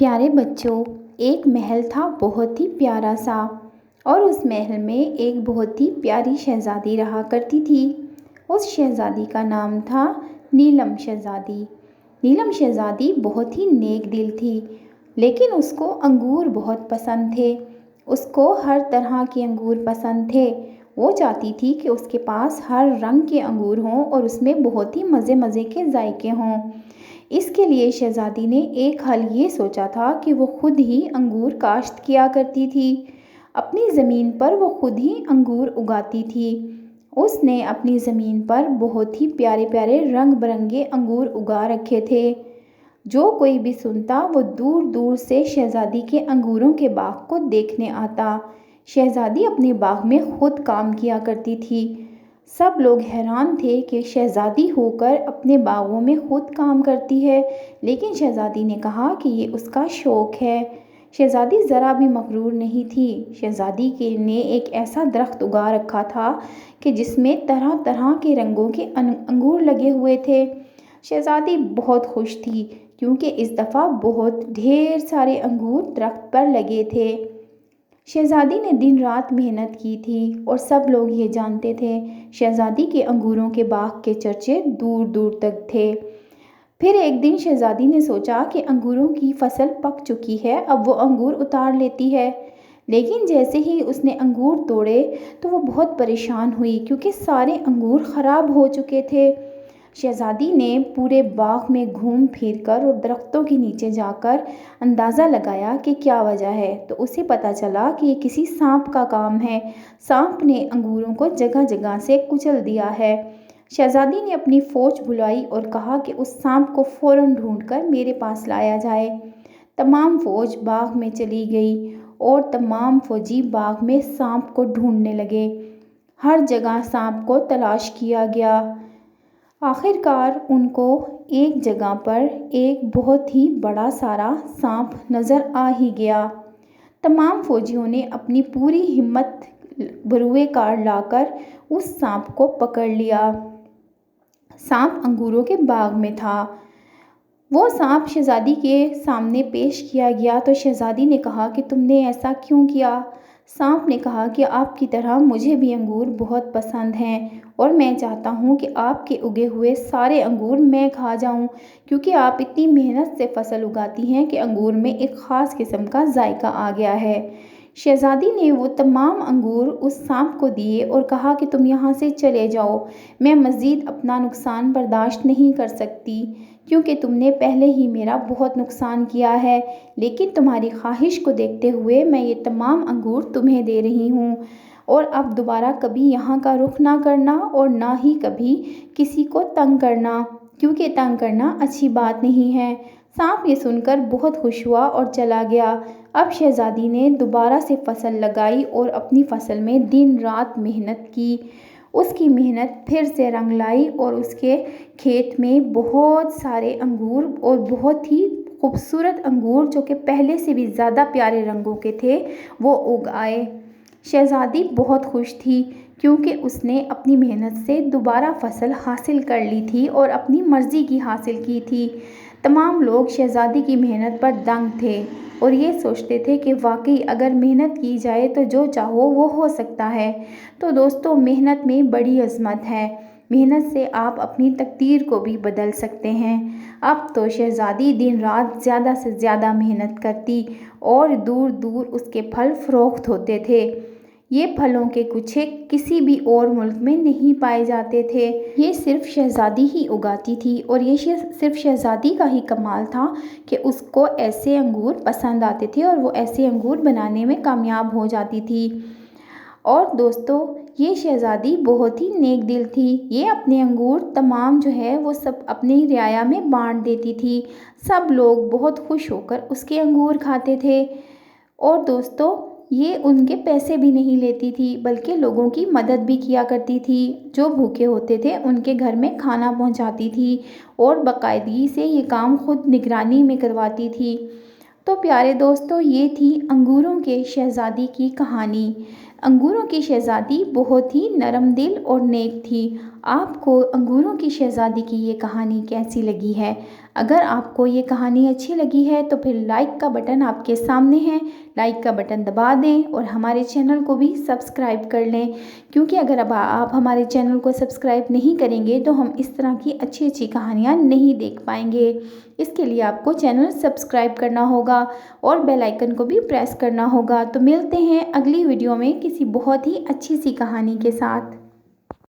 پیارے بچوں، ایک محل تھا بہت ہی پیارا سا، اور اس محل میں ایک بہت ہی پیاری شہزادی رہا کرتی تھی۔ اس شہزادی کا نام تھا نیلم شہزادی۔ نیلم شہزادی بہت ہی نیک دل تھی، لیکن اس کو انگور بہت پسند تھے۔ اس کو ہر طرح کے انگور پسند تھے۔ وہ چاہتی تھی کہ اس کے پاس ہر رنگ کے انگور ہوں اور اس میں بہت ہی مزے مزے کے ذائقے ہوں۔ اس کے لیے شہزادی نے ایک حل یہ سوچا تھا کہ وہ خود ہی انگور کاشت کیا کرتی تھی۔ اپنی زمین پر وہ خود ہی انگور اگاتی تھی۔ اس نے اپنی زمین پر بہت ہی پیارے پیارے رنگ برنگے انگور اگا رکھے تھے۔ جو کوئی بھی سنتا وہ دور دور سے شہزادی کے انگوروں کے باغ کو دیکھنے آتا۔ شہزادی اپنے باغ میں خود کام کیا کرتی تھی۔ سب لوگ حیران تھے کہ شہزادی ہو کر اپنے باغوں میں خود کام کرتی ہے، لیکن شہزادی نے کہا کہ یہ اس کا شوق ہے۔ شہزادی ذرا بھی مغرور نہیں تھی۔ شہزادی نے ایک ایسا درخت اگا رکھا تھا کہ جس میں طرح طرح کے رنگوں کے انگور لگے ہوئے تھے۔ شہزادی بہت خوش تھی کیونکہ اس دفعہ بہت ڈھیر سارے انگور درخت پر لگے تھے۔ شہزادی نے دن رات محنت کی تھی اور سب لوگ یہ جانتے تھے۔ شہزادی کے انگوروں کے باغ کے چرچے دور دور تک تھے۔ پھر ایک دن شہزادی نے سوچا کہ انگوروں کی فصل پک چکی ہے، اب وہ انگور اتار لیتی ہے۔ لیکن جیسے ہی اس نے انگور توڑے تو وہ بہت پریشان ہوئی کیونکہ سارے انگور خراب ہو چکے تھے۔ شہزادی نے پورے باغ میں گھوم پھر کر اور درختوں کے نیچے جا کر اندازہ لگایا کہ کیا وجہ ہے، تو اسے پتہ چلا کہ یہ کسی سانپ کا کام ہے۔ سانپ نے انگوروں کو جگہ جگہ سے کچل دیا ہے۔ شہزادی نے اپنی فوج بلائی اور کہا کہ اس سانپ کو فوراً ڈھونڈ کر میرے پاس لایا جائے۔ تمام فوج باغ میں چلی گئی اور تمام فوجی باغ میں سانپ کو ڈھونڈنے لگے۔ ہر جگہ سانپ کو تلاش کیا گیا۔ آخر کار ان کو ایک جگہ پر ایک بہت ہی بڑا سارا سانپ نظر آ ہی گیا۔ تمام فوجیوں نے اپنی پوری ہمت بروئے کار لا کر اس سانپ کو پکڑ لیا۔ سانپ انگوروں کے باغ میں تھا۔ وہ سانپ شہزادی کے سامنے پیش کیا گیا تو شہزادی نے کہا کہ تم نے ایسا کیوں کیا؟ سانپ نے کہا کہ آپ کی طرح مجھے بھی انگور بہت پسند ہیں اور میں چاہتا ہوں کہ آپ کے اگے ہوئے سارے انگور میں کھا جاؤں، کیونکہ آپ اتنی محنت سے فصل اگاتی ہیں کہ انگور میں ایک خاص قسم کا ذائقہ آ گیا ہے۔ شہزادی نے وہ تمام انگور اس سانپ کو دیے اور کہا کہ تم یہاں سے چلے جاؤ، میں مزید اپنا نقصان برداشت نہیں کر سکتی کیونکہ تم نے پہلے ہی میرا بہت نقصان کیا ہے، لیکن تمہاری خواہش کو دیکھتے ہوئے میں یہ تمام انگور تمہیں دے رہی ہوں، اور اب دوبارہ کبھی یہاں کا رخ نہ کرنا اور نہ ہی کبھی کسی کو تنگ کرنا، کیونکہ تنگ کرنا اچھی بات نہیں ہے۔ سانپ یہ سن کر بہت خوش ہوا اور چلا گیا۔ اب شہزادی نے دوبارہ سے فصل لگائی اور اپنی فصل میں دن رات محنت کی۔ اس کی محنت پھر سے رنگ لائی اور اس کے کھیت میں بہت سارے انگور اور بہت ہی خوبصورت انگور جو کہ پہلے سے بھی زیادہ پیارے رنگوں کے تھے وہ اگ آئے۔ شہزادی بہت خوش تھی کیونکہ اس نے اپنی محنت سے دوبارہ فصل حاصل کر لی تھی اور اپنی مرضی کی حاصل کی تھی۔ تمام لوگ شہزادی کی محنت پر دنگ تھے اور یہ سوچتے تھے کہ واقعی اگر محنت کی جائے تو جو چاہو وہ ہو سکتا ہے۔ تو دوستو، محنت میں بڑی عظمت ہے۔ محنت سے آپ اپنی تقدیر کو بھی بدل سکتے ہیں۔ اب تو شہزادی دن رات زیادہ سے زیادہ محنت کرتی اور دور دور اس کے پھل فروخت ہوتے تھے۔ یہ پھلوں کے گچھے کسی بھی اور ملک میں نہیں پائے جاتے تھے۔ یہ صرف شہزادی ہی اگاتی تھی اور یہ صرف شہزادی کا ہی کمال تھا کہ اس کو ایسے انگور پسند آتے تھے اور وہ ایسے انگور بنانے میں کامیاب ہو جاتی تھی۔ اور دوستو، یہ شہزادی بہت ہی نیک دل تھی۔ یہ اپنے انگور تمام جو ہے وہ سب اپنی رعایا میں بانٹ دیتی تھی۔ سب لوگ بہت خوش ہو کر اس کے انگور کھاتے تھے۔ اور دوستو، یہ ان کے پیسے بھی نہیں لیتی تھی بلکہ لوگوں کی مدد بھی کیا کرتی تھی۔ جو بھوکے ہوتے تھے ان کے گھر میں کھانا پہنچاتی تھی اور باقاعدگی سے یہ کام خود نگرانی میں کرواتی تھی۔ تو پیارے دوستو، یہ تھی انگوروں کے شہزادی کی کہانی۔ انگوروں کی شہزادی بہت ہی نرم دل اور نیک تھی۔ آپ کو انگوروں کی شہزادی کی یہ کہانی کیسی لگی ہے؟ اگر آپ کو یہ کہانی اچھی لگی ہے تو پھر لائک کا بٹن آپ کے سامنے ہے، لائک کا بٹن دبا دیں اور ہمارے چینل کو بھی سبسکرائب کر لیں، کیونکہ اگر اب آپ ہمارے چینل کو سبسکرائب نہیں کریں گے تو ہم اس طرح کی اچھی اچھی کہانیاں نہیں دیکھ پائیں گے۔ اس کے لیے آپ کو چینل سبسکرائب کرنا ہوگا اور بیل آئیکن کو بھی پریس کرنا ہوگا۔ تو ملتے ہیں اگلی ویڈیو میں کسی بہت ہی اچھی سی کہانی کے ساتھ۔